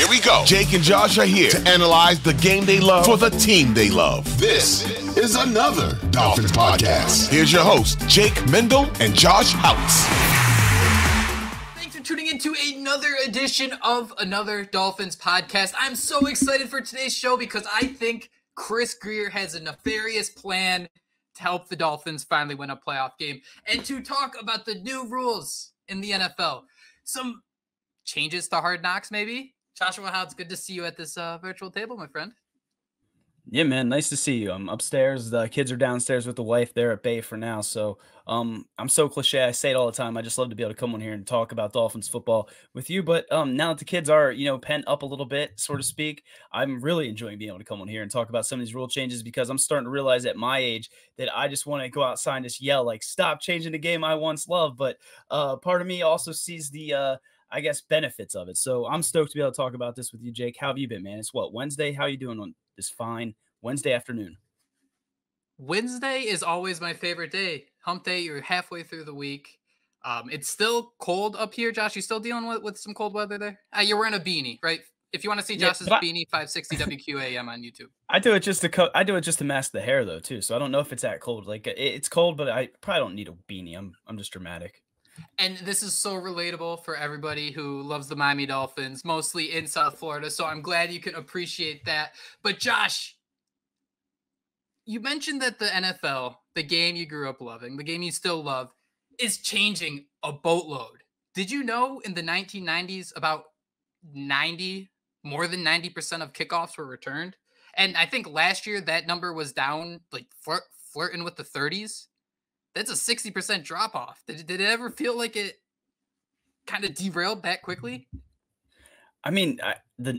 Here we go. Jake and Josh are here to analyze the game they love for the team they love. This is another Dolphins podcast. Here's your host, Jake Mendel and Josh Houtz. Thanks for tuning into another edition of another Dolphins podcast. I'm so excited for today's show because I think Chris Grier has a nefarious plan to help the Dolphins finally win a playoff game and to talk about the new rules in the NFL. Some changes to Hard Knocks, maybe. Joshua Houtz, good to see you at this virtual table, my friend. Yeah, man, nice to see you. I'm upstairs. The kids are downstairs with the wife. They're at bay for now. So I'm so cliche. I say it all the time. I just love to be able to come on here and talk about Dolphins football with you. But now that the kids are, pent up a little bit, so to speak, I'm really enjoying being able to come on here and talk about some of these rule changes because I'm starting to realize at my age that I just want to go outside and just yell, like, stop changing the game I once loved. But part of me also sees the benefits of it. So I'm stoked to be able to talk about this with you, Jake. How have you been, man? It's Wednesday? How are you doing on this fine Wednesday afternoon? Wednesday is always my favorite day. Hump day, you're halfway through the week. It's still cold up here, Josh. You still dealing with some cold weather there? You're wearing a beanie, right? If you want to see Josh's beanie, 560 WQAM on YouTube. I do it just to mask the hair though too. So I don't know if it's that cold. Like it's cold, but I probably don't need a beanie. I'm just dramatic. And this is so relatable for everybody who loves the Miami Dolphins, mostly in South Florida. So I'm glad you can appreciate that. But Josh, you mentioned that the NFL, the game you grew up loving, the game you still love, is changing a boatload. Did you know in the 1990s, about more than 90% of kickoffs were returned? And I think last year that number was down, like flirting with the 30s. That's a 60% drop off. Did it ever feel like it kind of derailed that quickly? I mean,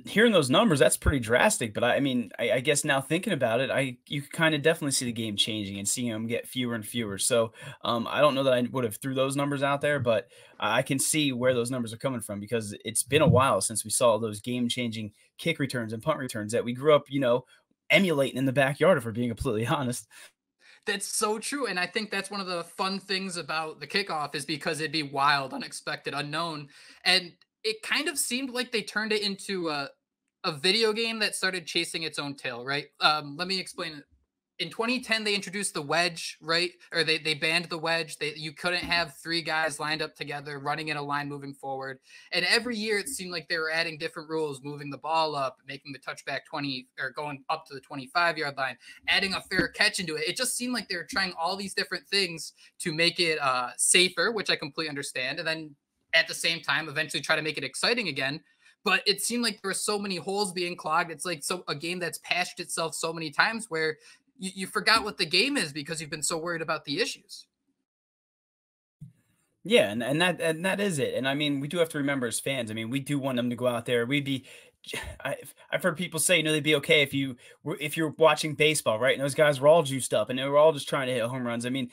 hearing those numbers, that's pretty drastic. But I guess now thinking about it, you kind of definitely see the game changing and seeing them get fewer and fewer. So I don't know that I would have threw those numbers out there, but I can see where those numbers are coming from because it's been a while since we saw those game-changing kick returns and punt returns that we grew up, emulating in the backyard, if we're being completely honest. That's so true. And I think that's one of the fun things about the kickoff is because it'd be wild, unexpected, unknown. And it kind of seemed like they turned it into a video game that started chasing its own tail, right? Let me explain it. In 2010, they introduced the wedge, right? Or they banned the wedge. You couldn't have three guys lined up together, running in a line, moving forward. And every year, it seemed like they were adding different rules, moving the ball up, making the touchback 20 or going up to the 25-yard line, adding a fair catch into it. It just seemed like they were trying all these different things to make it safer, which I completely understand. And then at the same time, eventually try to make it exciting again. But it seemed like there were so many holes being clogged. It's like a game that's patched itself so many times where you forgot what the game is because you've been so worried about the issues. Yeah, and that is it. And I mean, we do have to remember as fans. I mean, we do want them to go out there. I've heard people say, they'd be okay if you're watching baseball, right? And those guys were all juiced up and they were all just trying to hit home runs. I mean,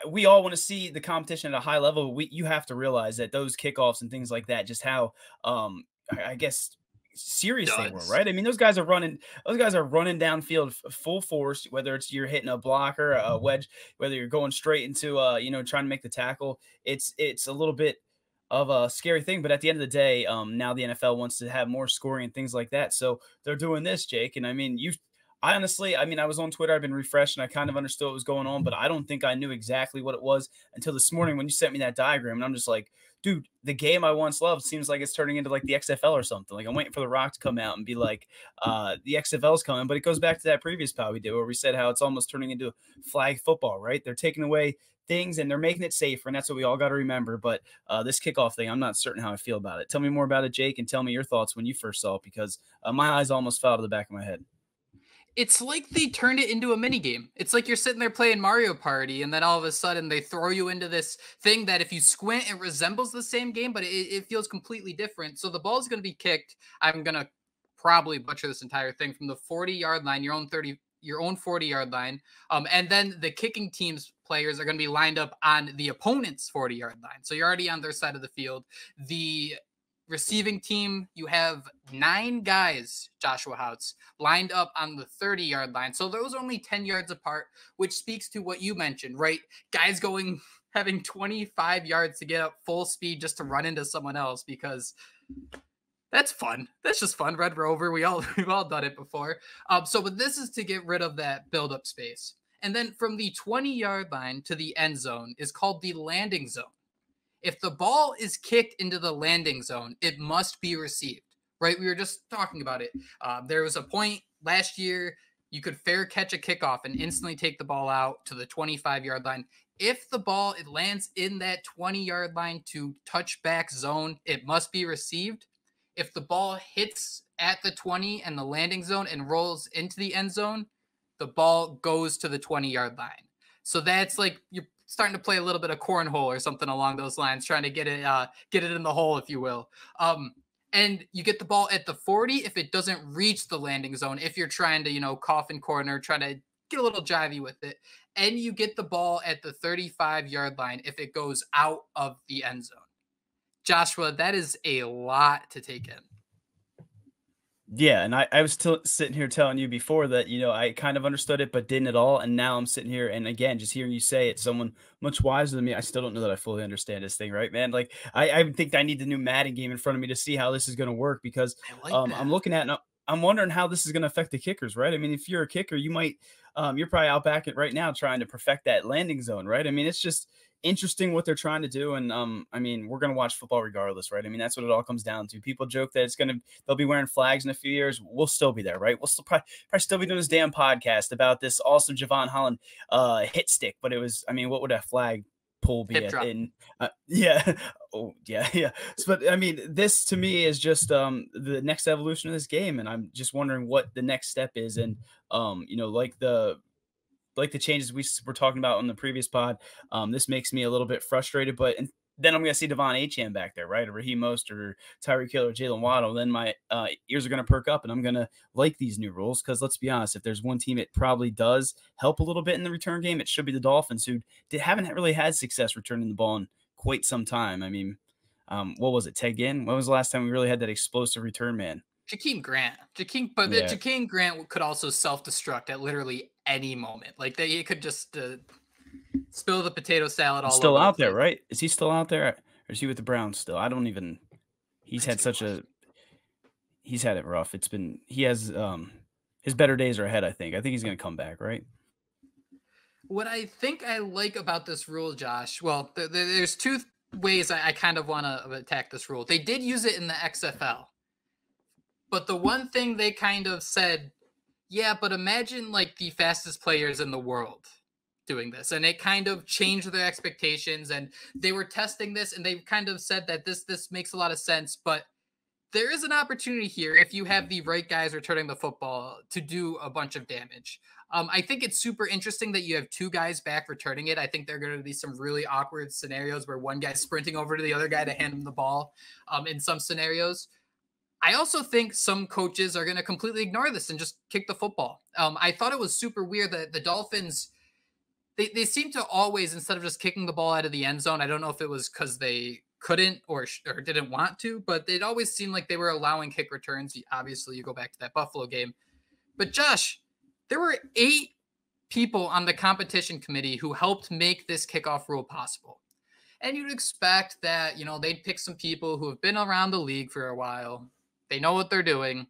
we all want to see the competition at a high level. You have to realize that those kickoffs and things like that, just how, I guess, serious they were, right? I mean, those guys are running downfield full force, whether it's you're hitting a blocker, a wedge, whether you're going straight into trying to make the tackle. It's a little bit of a scary thing, but at the end of the day, now the NFL wants to have more scoring and things like that, so they're doing this, Jake. And I mean, I honestly, I was on Twitter, I've been refreshing, I kind of understood what was going on, but I don't think I knew exactly what it was until this morning when you sent me that diagram. And I'm just like, dude, the game I once loved seems like it's turning into like the XFL or something. Like I'm waiting for The Rock to come out and be like, the XFL's coming. But it goes back to that previous pod we did where we said how it's almost turning into flag football, right? They're taking away things and they're making it safer, and that's what we all got to remember. But this kickoff thing, I'm not certain how I feel about it. Tell me more about it, Jake, and tell me your thoughts when you first saw it, because my eyes almost fell out of the back of my head. It's like they turned it into a mini game. It's like you're sitting there playing Mario Party, and then all of a sudden they throw you into this thing that if you squint, it resembles the same game, but it feels completely different. So the ball is going to be kicked. I'm going to probably butcher this entire thing from the 40-yard line, your own 40-yard line. And then the kicking team's players are going to be lined up on the opponent's 40-yard line. So you're already on their side of the field. The receiving team, you have 9 guys, Joshua Houtz, lined up on the 30-yard line. So those are only 10 yards apart, which speaks to what you mentioned, right? Guys having 25 yards to get up full speed just to run into someone else, because That's fun. That's just fun. Red Rover. We've all done it before. But this is to get rid of that build-up space. And then from the 20-yard line to the end zone is called the landing zone. If the ball is kicked into the landing zone, it must be received, right? We were just talking about it. There was a point last year you could fair catch a kickoff and instantly take the ball out to the 25-yard line. If the ball it lands in that 20-yard line to touchback zone, it must be received. If the ball hits at the 20 and the landing zone and rolls into the end zone, the ball goes to the 20-yard line. So that's like you're starting to play a little bit of cornhole or something along those lines, trying to get it in the hole, if you will. And you get the ball at the 40 if it doesn't reach the landing zone, if you're trying to, coffin corner, try to get a little jivey with it. And you get the ball at the 35-yard line if it goes out of the end zone. Joshua, that is a lot to take in. Yeah, and I was sitting here telling you before that, I kind of understood it, but didn't at all. And now I'm sitting here, and again, just hearing you say it, someone much wiser than me, I still don't know that I fully understand this thing, right, man? Like, I think I need the new Madden game in front of me to see how this is going to work, because I'm looking at, and I'm wondering how this is going to affect the kickers, right? I mean, if you're a kicker, you might, you're probably out back right now trying to perfect that landing zone, right? I mean, it's just interesting what they're trying to do. And I mean, we're going to watch football regardless, right? I mean, that's what it all comes down to. People joke that they'll be wearing flags in a few years. We'll still be there, right? We'll still probably still be doing this damn podcast about this awesome Javon Holland hit stick. But it was, I mean, what would a flag pull be in? Yeah. Oh yeah. But I mean, this to me is just the next evolution of this game. And I'm just wondering what the next step is. And like the changes we were talking about on the previous pod, this makes me a little bit frustrated, but then I'm going to see Devon Achane back there, right? Or Raheem Mostert or Tyreek Hill or Jalen Waddle. Then my ears are going to perk up and I'm going to like these new rules. Because let's be honest, if there's one team it probably does help a little bit in the return game, it should be the Dolphins, who haven't really had success returning the ball in quite some time. I mean, what was it, Ted Ginn? When was the last time we really had that explosive return man? Jakeem Grant. Jakeem Grant could also self-destruct at literally any moment. Like he could just spill the potato salad all over. Still out there, right? Is he still out there? Or is he with the Browns still? I don't even. He's had it rough. He has his better days are ahead. I think he's going to come back, right? What I think I like about this rule, Josh. Well, there's two ways I kind of want to attack this rule. They did use it in the XFL. But the one thing they kind of said, yeah, but imagine like the fastest players in the world doing this. And it kind of changed their expectations. And they were testing this and they kind of said that this makes a lot of sense. But there is an opportunity here, if you have the right guys returning the football, to do a bunch of damage. I think it's super interesting that you have two guys back returning it. I think there are going to be some really awkward scenarios where one guy's sprinting over to the other guy to hand him the ball in some scenarios. I also think some coaches are going to completely ignore this and just kick the football. I thought it was super weird that the Dolphins, they seem to always, instead of just kicking the ball out of the end zone, I don't know if it was because they couldn't or didn't want to, but it always seemed like they were allowing kick returns. Obviously, you go back to that Buffalo game. But Josh, there were 8 people on the competition committee who helped make this kickoff rule possible. And you'd expect that, they'd pick some people who have been around the league for a while. They know what they're doing.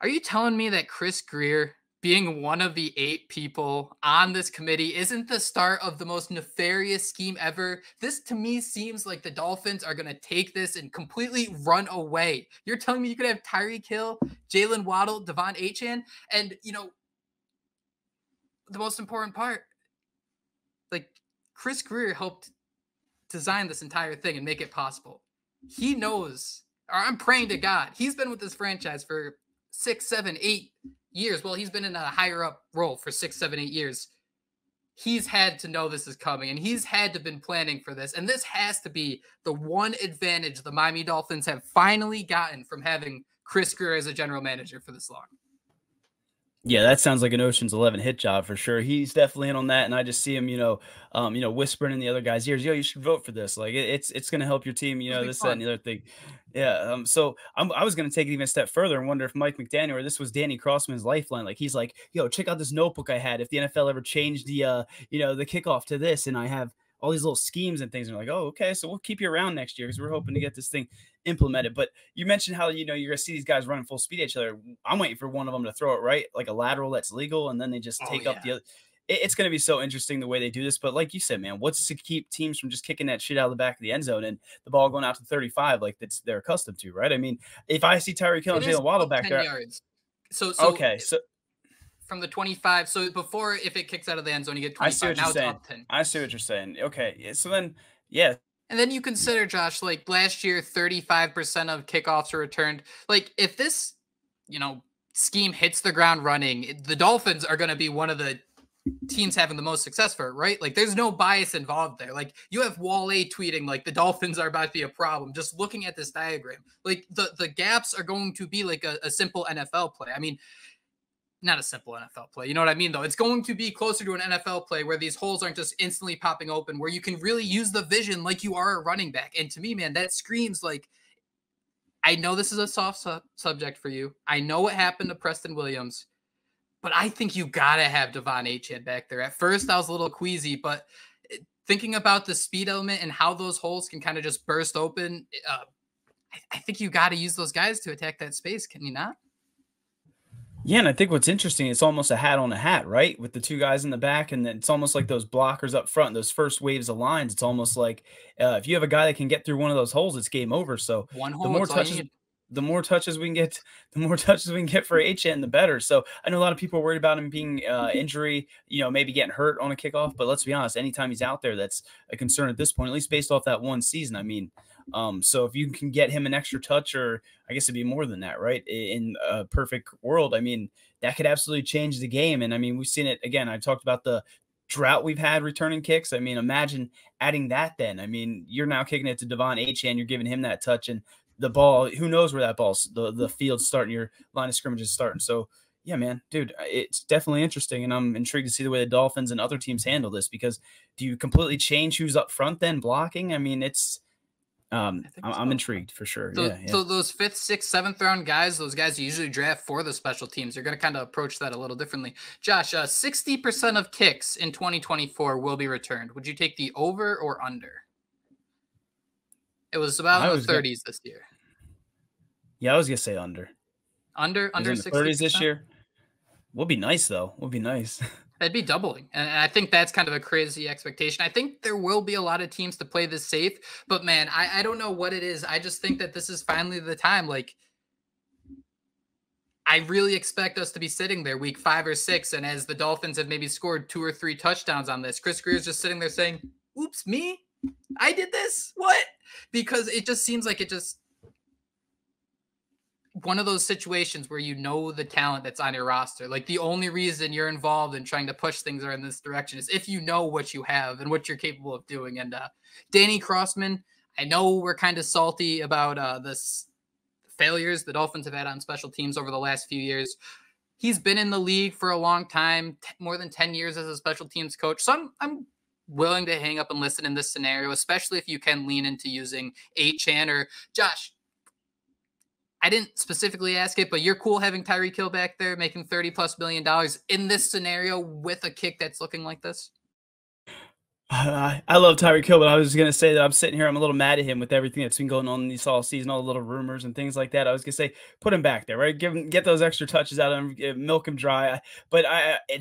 Are you telling me that Chris Grier, being one of the 8 people on this committee, isn't the start of the most nefarious scheme ever? This, to me, seems like the Dolphins are going to take this and completely run away. You're telling me you could have Tyreek Hill, Jalen Waddle, Devon Achane, and, the most important part, like, Chris Grier helped design this entire thing and make it possible. He knows, or I'm praying to God, he's been with this franchise for 6, 7, 8 years. Well, he's been in a higher up role for 6, 7, 8 years. He's had to know this is coming, and he's had to been planning for this. And this has to be the one advantage the Miami Dolphins have finally gotten from having Chris Grier as a general manager for this long. Yeah, that sounds like an Ocean's 11 hit job for sure. He's definitely in on that, and I just see him, whispering in the other guy's ears, "Yo, you should vote for this. Like, it's going to help your team. This, that, and the other thing." Yeah. So I was going to take it even a step further and wonder if Mike McDaniel, or this was Danny Crossman's lifeline. Like, he's like, "Yo, check out this notebook I had. If the NFL ever changed the kickoff to this, and I have all these little schemes and things." And they're like, "Oh, okay, so we'll keep you around next year because we're hoping to get this thing." implemented. But you mentioned how, you're going to see these guys running full speed at each other. I'm waiting for one of them to throw it right, like a lateral that's legal, and then they just take up the other. It's going to be so interesting the way they do this. But like you said, man, what's to keep teams from just kicking that shit out of the back of the end zone and the ball going out to 35 like they're accustomed to, right? I mean, if I see Tyreek Hill and Jalen Waddle back there. Yards. So from the 25. So before, if it kicks out of the end zone, you get 25. Now it's up 10. I see what you're saying. Okay. So then, yeah. And then you consider, Josh, like last year, 35% of kickoffs were returned. Like if this, scheme hits the ground running, the Dolphins are going to be one of the teams having the most success for it, right? Like there's no bias involved there. Like you have Wale tweeting like the Dolphins are about to be a problem. Just looking at this diagram, like the gaps are going to be like a simple NFL play. I mean, not a simple NFL play. You know what I mean, though? It's going to be closer to an NFL play where these holes aren't just instantly popping open, where you can really use the vision like you are a running back. And to me, man, that screams like, I know this is a soft subject for you. I know what happened to Preston Williams, but I think you got to have Devon Achane back there. At first, I was a little queasy, but thinking about the speed element and how those holes can kind of just burst open, I think you got to use those guys to attack that space. Can you not? Yeah, and I think what's interesting, it's almost a hat on a hat, right? With the two guys in the back, and then it's almost like those blockers up front, those first waves of lines. It's almost like if you have a guy that can get through one of those holes, it's game over. So one hole, the more touches we can get for Achane, the better. So I know a lot of people are worried about him being injury, maybe getting hurt on a kickoff. But let's be honest, anytime he's out there, that's a concern at this point, at least based off that one season. I mean, so if you can get him an extra touch, or I guess it'd be more than that, right? In a perfect world, I mean, that could absolutely change the game. And I mean, we've seen it again. I talked about the drought we've had returning kicks. I mean, imagine adding that then. I mean, you're now kicking it to Devon Achane, you're giving him that touch, and the ball, who knows where that ball's, the field's starting, your line of scrimmage is starting. So yeah, man, dude, it's definitely interesting. And I'm intrigued to see the way the Dolphins and other teams handle this, because do you completely change who's up front then blocking? I mean, I'm intrigued for sure. So those 5th, 6th, 7th round guys, those guys you usually draft for the special teams, you're going to kind of approach that a little differently. Josh, 60% of kicks in 2024 will be returned. Would you take the over or under? It was about in the 30s this year. Yeah, I was going to say under. Under 60%? 30s this year? Would be nice, though. Would be nice. That'd be doubling. And I think that's kind of a crazy expectation. I think there will be a lot of teams to play this safe. But, man, I don't know what it is. I just think that this is finally the time. Like, I really expect us to be sitting there week 5 or 6. And as the Dolphins have maybe scored 2 or 3 touchdowns on this, Chris Grier is just sitting there saying, oops, me? I did this? What? Because it just seems like one of those situations where the talent that's on your roster. Like the only reason you're involved in trying to push things in this direction is if you know what you have and what you're capable of doing. And Danny Crossman, I know we're kind of salty about this failures the Dolphins have had on special teams over the last few years. He's been in the league for a long time, more than 10 years as a special teams coach. So I'm willing to hang up and listen in this scenario, especially if you can lean into using Achane or Josh. I didn't specifically ask it, but you're cool having Tyreek Hill back there making $30+ million in this scenario with a kick that's looking like this? I love Tyreek Hill, but I was going to say that I'm sitting here, I'm a little mad at him with everything that's been going on this all season, all the little rumors and things like that. I was going to say, put him back there, right? Get those extra touches out of him, milk him dry. But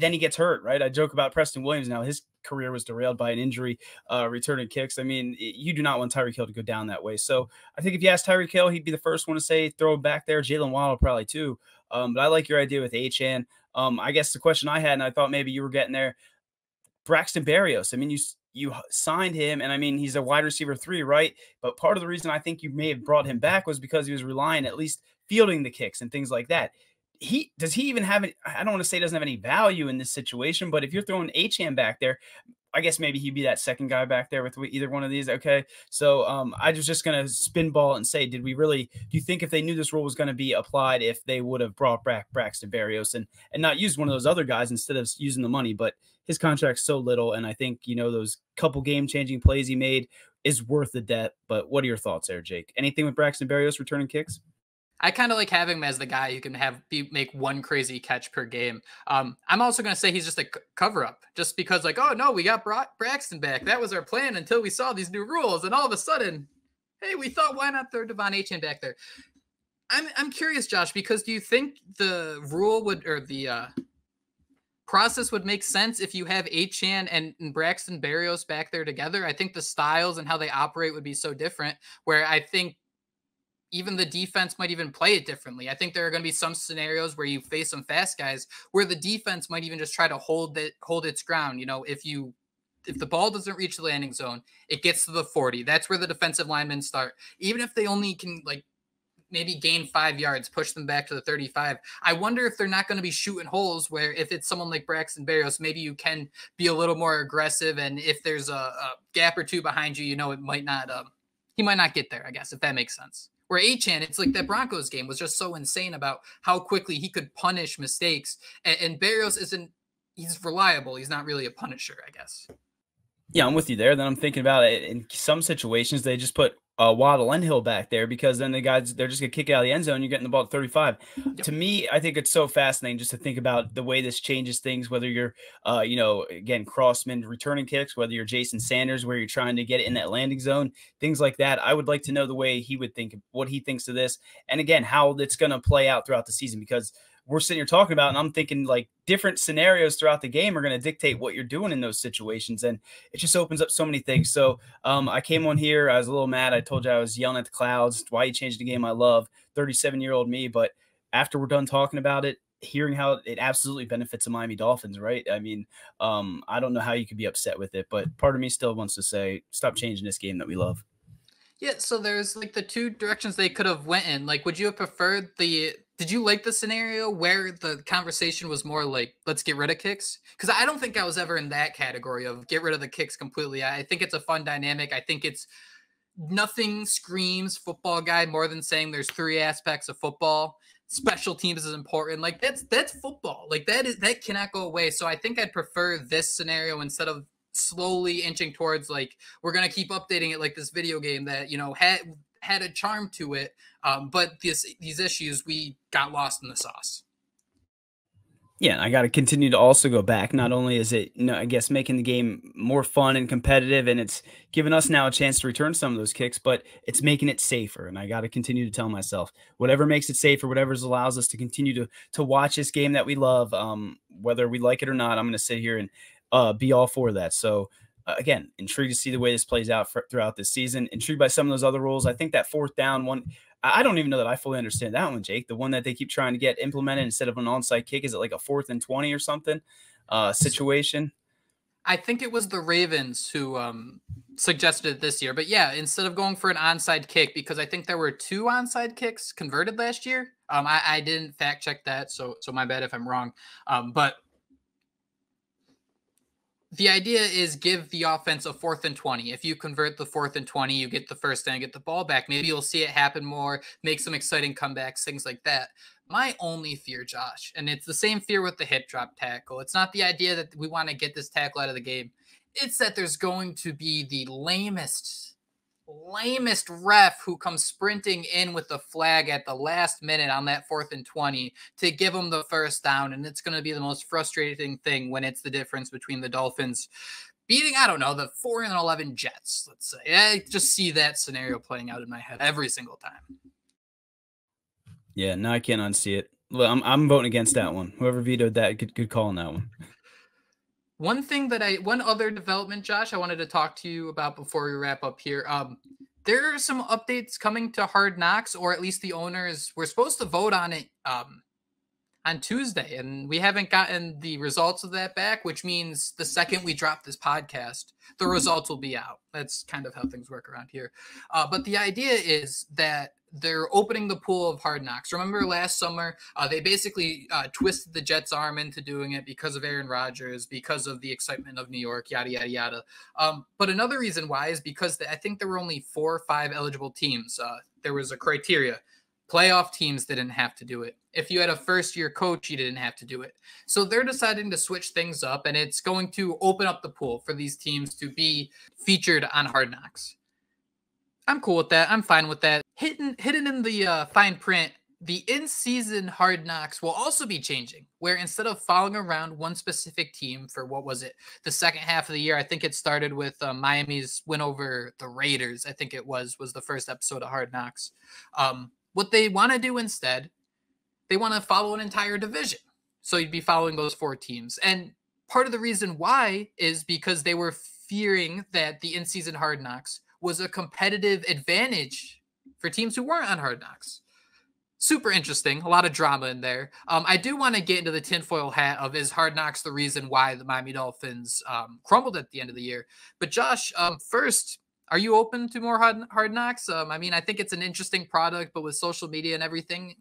then he gets hurt, right? I joke about Preston Williams now. His career was derailed by an injury, returning kicks. I mean, you do not want Tyreek Hill to go down that way. So I think if you ask Tyreek Hill, he'd be the first one to say throw him back there. Jalen Waddle probably too. But I like your idea with Achane. I guess the question I had, and I thought maybe you were getting there, Braxton Berrios. I mean, you signed him, and I mean, he's a wide receiver 3, right? But part of the reason I think you may have brought him back was because he was relying at least fielding the kicks and things like that. Does he even have it? I don't want to say he doesn't have any value in this situation, but if you're throwing Achane back there, I guess maybe he'd be that second guy back there with either one of these. Okay. So I was just going to spin ball and say, do you think if they knew this rule was going to be applied, if they would have brought back Braxton Berrios and not used one of those other guys instead of using the money? But his contract's so little. And I think, those couple game-changing plays he made is worth the debt. But what are your thoughts there, Jake? Anything with Braxton Berrios returning kicks? I kind of like having him as the guy who can make one crazy catch per game. I'm also going to say he's just a cover up, just because oh no, we got Braxton back. That was our plan until we saw these new rules. And all of a sudden Hey, we thought, why not throw Devon Achane back there? I'm curious, Josh, because do you think the rule would, or the process would make sense if you have Achane and Braxton Berrios back there together? I think the styles and how they operate would be so different, where I think even the defense might even play it differently. I think there are going to be some scenarios where you face some fast guys where the defense might even just try to hold its ground. You know, if the ball doesn't reach the landing zone, it gets to the 40. That's where the defensive linemen start. Even if they only can maybe gain 5 yards, push them back to the 35. I wonder if they're not going to be shooting holes where if it's someone like Braxton Berrios, maybe you can be a little more aggressive. And if there's a gap or two behind you, it might not, he might not get there, I guess, if that makes sense. Where Achane, it's like that Broncos game was just so insane about how quickly he could punish mistakes. And Berrios he's reliable. He's not really a punisher, I guess. Yeah, I'm with you there. Then I'm thinking about it. In some situations, they just put Waddle and Hill back there because then they're just going to kick it out of the end zone. You're getting the ball at 35. Yep. To me, I think it's so fascinating just to think about the way this changes things, whether you're, again, Crossman returning kicks, whether you're Jason Sanders, where you're trying to get it in that landing zone, things like that. I would like to know the way he would think, what he thinks of this. And again, how it's going to play out throughout the season, because we're sitting here talking about, and I'm thinking like different scenarios throughout the game are going to dictate what you're doing in those situations. And it just opens up so many things. So I came on here, I was a little mad. I told you I was yelling at the clouds. Why you changed the game? I love 37-year-old me. But after we're done talking about it, hearing how it absolutely benefits the Miami Dolphins, right? I mean, I don't know how you could be upset with it, but part of me still wants to say, stop changing this game that we love. Yeah, so there's like the two directions they could have went in. Like, would you have preferred did you like the scenario where the conversation was more like, let's get rid of kicks? Because I don't think I was ever in that category of get rid of the kicks completely. I think it's a fun dynamic. I think nothing screams football guy more than saying there's 3 aspects of football. Special teams is important. Like that's football. Like that cannot go away. So I think I'd prefer this scenario instead of slowly inching towards like we're gonna keep updating it like this video game that had a charm to it, but these issues we got lost in the sauce. Yeah, and I got to continue to also go back. Not only is it, I guess, making the game more fun and competitive, and it's giving us now a chance to return some of those kicks, but it's making it safer. And I got to continue to tell myself, whatever makes it safer, whatever allows us to continue to watch this game that we love, whether we like it or not, I'm going to sit here and be all for that. So again, intrigued to see the way this plays out throughout this season. Intrigued by some of those other rules. I think that 4th down one, I don't even know that I fully understand that one, Jake. The one that they keep trying to get implemented instead of an onside kick, is it like a 4th and 20 or something situation? I think it was the Ravens who suggested it this year. But yeah, instead of going for an onside kick, because I think there were 2 onside kicks converted last year. I didn't fact check that, so my bad if I'm wrong. But the idea is give the offense a 4th and 20. If you convert the 4th and 20, you get the first down, get the ball back. Maybe you'll see it happen more, make some exciting comebacks, things like that. My only fear, Josh, and it's the same fear with the hip drop tackle. It's not the idea that we want to get this tackle out of the game. It's that there's going to be the lamest ref who comes sprinting in with the flag at the last minute on that 4th and 20 to give them the first down. And it's going to be the most frustrating thing when it's the difference between the Dolphins beating, I don't know, the 4-11 Jets, let's say. I just see that scenario playing out in my head every single time. Yeah, no, I can't unsee it. Well, I'm voting against that one. Whoever vetoed that, good call on that one. One other development, Josh, I wanted to talk to you about before we wrap up here. There are some updates coming to Hard Knocks, or at least the owners were supposed to vote on it on Tuesday, and we haven't gotten the results of that back, which means the second we drop this podcast, the results will be out. That's kind of how things work around here. But the idea is that they're opening the pool of Hard Knocks. Remember last summer, they basically twisted the Jets' arm into doing it because of Aaron Rodgers, because of the excitement of New York, yada, yada, yada. But another reason why is because I think there were only 4 or 5 eligible teams. There was a criteria. Playoff teams didn't have to do it. If you had a first-year coach, you didn't have to do it. So they're deciding to switch things up, and it's going to open up the pool for these teams to be featured on Hard Knocks. I'm cool with that. I'm fine with that. Hidden in the fine print the in-season Hard Knocks will also be changing, where instead of following around one specific team for what was it, the second half of the year, I think it started with Miami's win over the Raiders. I think it was the first episode of Hard Knocks. What they want to do instead, they want to follow an entire division. So you'd be following those 4 teams. And part of the reason why is because they were fearing that the in-season Hard Knocks was a competitive advantage for teams who weren't on Hard Knocks. Super interesting. A lot of drama in there. I do want to get into the tinfoil hat of, is Hard Knocks the reason why the Miami Dolphins crumbled at the end of the year? But Josh, first, are you open to more Hard Knocks? I mean, I think it's an interesting product, but with social media and everything,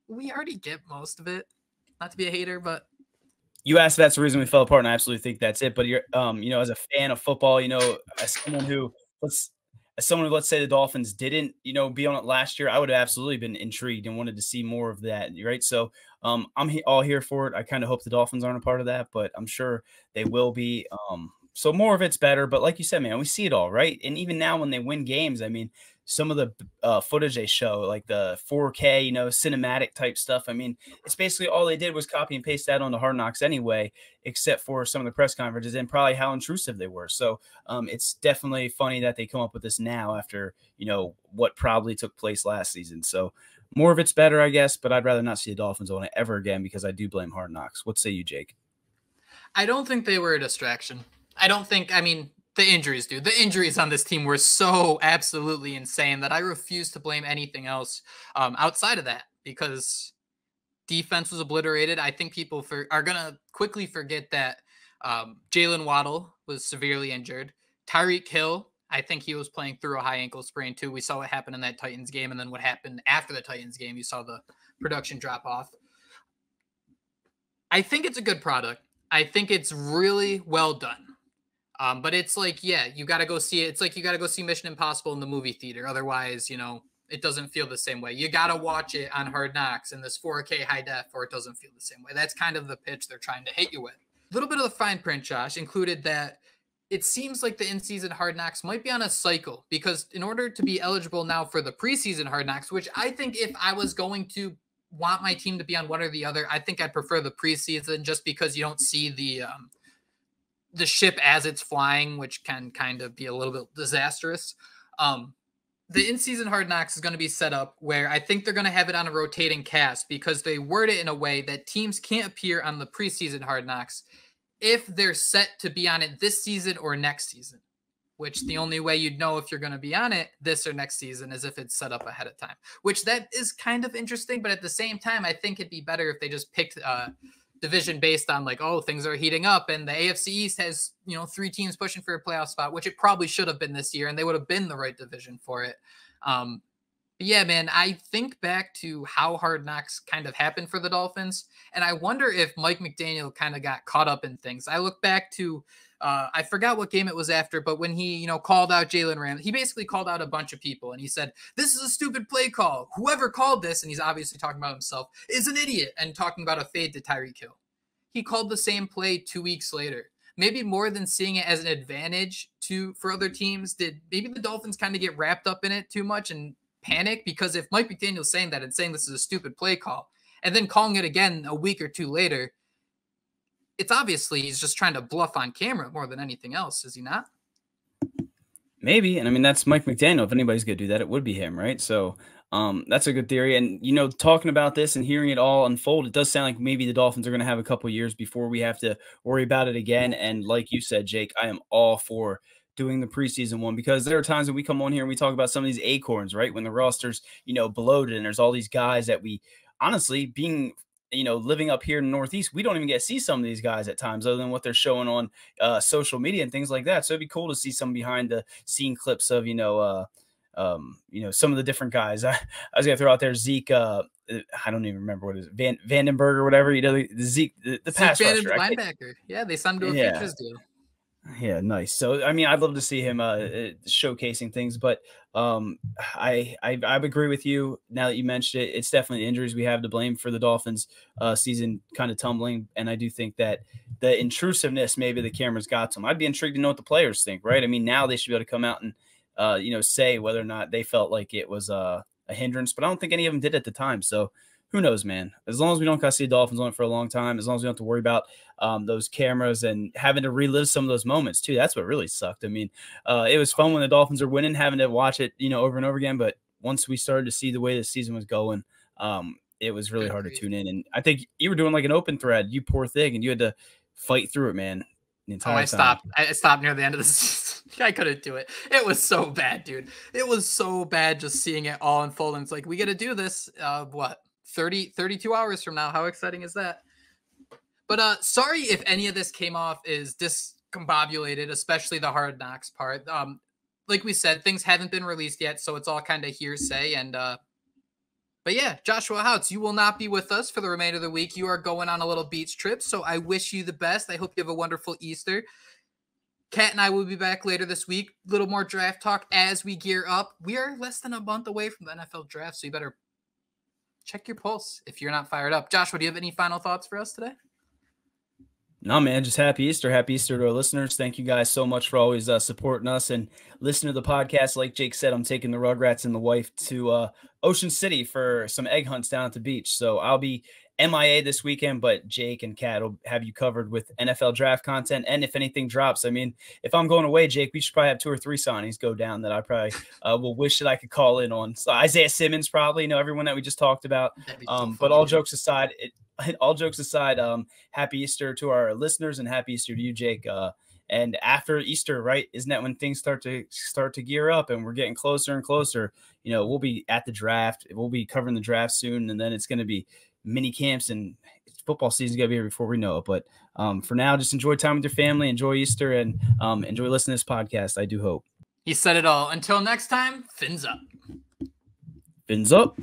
we already get most of it. Not to be a hater, but you asked if that's the reason we fell apart, and I absolutely think that's it. But you're, as a fan of football, as someone who let's say the Dolphins didn't, be on it last year, I would have absolutely been intrigued and wanted to see more of that, right? So I'm all here for it. I kind of hope the Dolphins aren't a part of that, but I'm sure they will be. So more of it's better. But like you said, man, we see it all, right? And even now when they win games, I mean, some of the footage they show, like the 4K, cinematic type stuff. I mean, it's basically all they did was copy and paste that onto Hard Knocks anyway, except for some of the press conferences and probably how intrusive they were. So it's definitely funny that they come up with this now after, what probably took place last season. So more of it's better, I guess, but I'd rather not see the Dolphins on it ever again because I do blame Hard Knocks. What say you, Jake? I don't think they were a distraction. The injuries, dude. The injuries on this team were so absolutely insane that I refuse to blame anything else outside of that, because defense was obliterated. I think people are going to quickly forget that Jalen Waddle was severely injured. Tyreek Hill, I think he was playing through a high ankle sprain too. We saw what happened in that Titans game, and then what happened after the Titans game. You saw the production drop off. I think it's a good product. I think it's really well done. But it's like, yeah, you got to go see it. It's like you got to go see Mission Impossible in the movie theater. Otherwise, it doesn't feel the same way. You got to watch it on Hard Knocks in this 4K high def, or it doesn't feel the same way. That's kind of the pitch they're trying to hit you with. A little bit of the fine print, Josh, included that it seems like the in-season Hard Knocks might be on a cycle, because in order to be eligible now for the preseason Hard Knocks, which I think if I was going to want my team to be on one or the other, I think I'd prefer the preseason, just because you don't see the ship as it's flying, which can kind of be a little bit disastrous. The in-season Hard Knocks is going to be set up where I think they're going to have it on a rotating cast, because they word it in a way that teams can't appear on the preseason Hard Knocks if they're set to be on it this season or next season, which the only way you'd know if you're going to be on it this or next season is if it's set up ahead of time, which that is kind of interesting. But at the same time, I think it'd be better if they just picked division based on like, oh, things are heating up and the AFC East has, 3 teams pushing for a playoff spot, which it probably should have been this year, and they would have been the right division for it. But yeah, man, I think back to how Hard Knocks kind of happened for the Dolphins, and I wonder if Mike McDaniel kind of got caught up in things. I look back to I forgot what game it was after, but when he, called out Jalen Ramsey, he basically called out a bunch of people and he said, "This is a stupid play call. Whoever called this," and he's obviously talking about himself, "is an idiot," and talking about a fade to Tyreek Hill. He called the same play 2 weeks later. Maybe more than seeing it as an advantage for other teams, did maybe the Dolphins kind of get wrapped up in it too much and panic? Because if Mike McDaniel's saying that and saying this is a stupid play call and then calling it again a week or two later, it's obviously he's just trying to bluff on camera more than anything else, is he not? Maybe. And that's Mike McDaniel. If anybody's going to do that, it would be him, right? So that's a good theory. And, talking about this and hearing it all unfold, it does sound like maybe the Dolphins are going to have a couple years before we have to worry about it again. And like you said, Jake, I am all for doing the preseason one, because there are times when we come on here and we talk about some of these acorns, right? When the roster's, bloated and there's all these guys that we honestly being living up here in the Northeast, we don't even get to see some of these guys at times other than what they're showing on social media and things like that. So it'd be cool to see some behind the scene clips of, some of the different guys. I was going to throw out there Zeke. I don't even remember what it is. Vandenberg or whatever, the Zeke, the pass rusher. Linebacker. Yeah. They signed him to a futures deal. Yeah, nice. So, I'd love to see him showcasing things, but I agree with you. Now that you mentioned it, it's definitely the injuries we have to blame for the Dolphins season kind of tumbling. And I do think that the intrusiveness, maybe the cameras got to them. I'd be intrigued to know what the players think, right? Now they should be able to come out and, say whether or not they felt like it was a a hindrance, but I don't think any of them did at the time. So who knows, man? As long as we don't got to see Dolphins on it for a long time, as long as we don't have to worry about those cameras and having to relive some of those moments too. That's what really sucked. I mean, it was fun when the Dolphins are winning, having to watch it, over and over again. But once we started to see the way the season was going, it was really hard to tune in. And I think you were doing like an open thread, you poor thing, and you had to fight through it, man. I stopped near the end of the season. I couldn't do it. It was so bad, dude. It was so bad just seeing it all unfold. And it's like, we got to do this. 32 hours from now. How exciting is that? But sorry if any of this came off is discombobulated, especially the Hard Knocks part. Like we said, things haven't been released yet, so it's all kind of hearsay. And but yeah, Joshua Houtz, you will not be with us for the remainder of the week. You are going on a little beach trip, so I wish you the best. I hope you have a wonderful Easter. Kat and I will be back later this week. A little more draft talk as we gear up. We are less than a month away from the NFL draft, so you better check your pulse if you're not fired up. Joshua, do you have any final thoughts for us today? No, man, just happy Easter. Happy Easter to our listeners. Thank you guys so much for always supporting us and listening to the podcast. Like Jake said, I'm taking the Rugrats and the wife to Ocean City for some egg hunts down at the beach. So I'll be MIA this weekend, but Jake and Kat will have you covered with NFL draft content. And if anything drops, I mean, if I'm going away, Jake, we should probably have 2 or 3 signings go down that I probably will wish that I could call in on. So Isaiah Simmons, probably, everyone that we just talked about. But all jokes aside, happy Easter to our listeners and happy Easter to you, Jake. And after Easter, right, isn't that when things start to gear up and we're getting closer and closer? We'll be at the draft. We'll be covering the draft soon, and then it's going to be mini camps and football season's going to be here before we know it. But for now, just enjoy time with your family, enjoy Easter, and enjoy listening to this podcast. I do hope. He said it all. Until next time, fins up. Fins up.